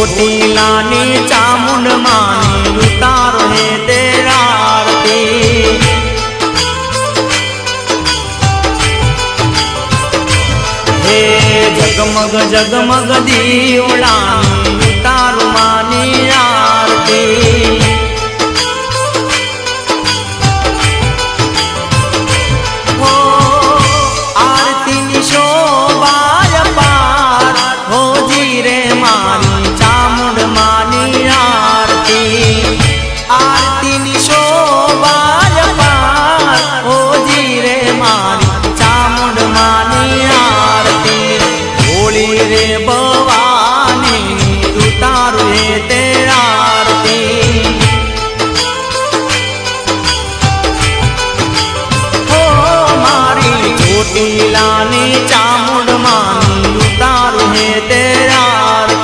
ચોટીલાની ચામુંડ માની ઉતારો હે તેરા આરતી હે જગમગ જગમગ દીવડા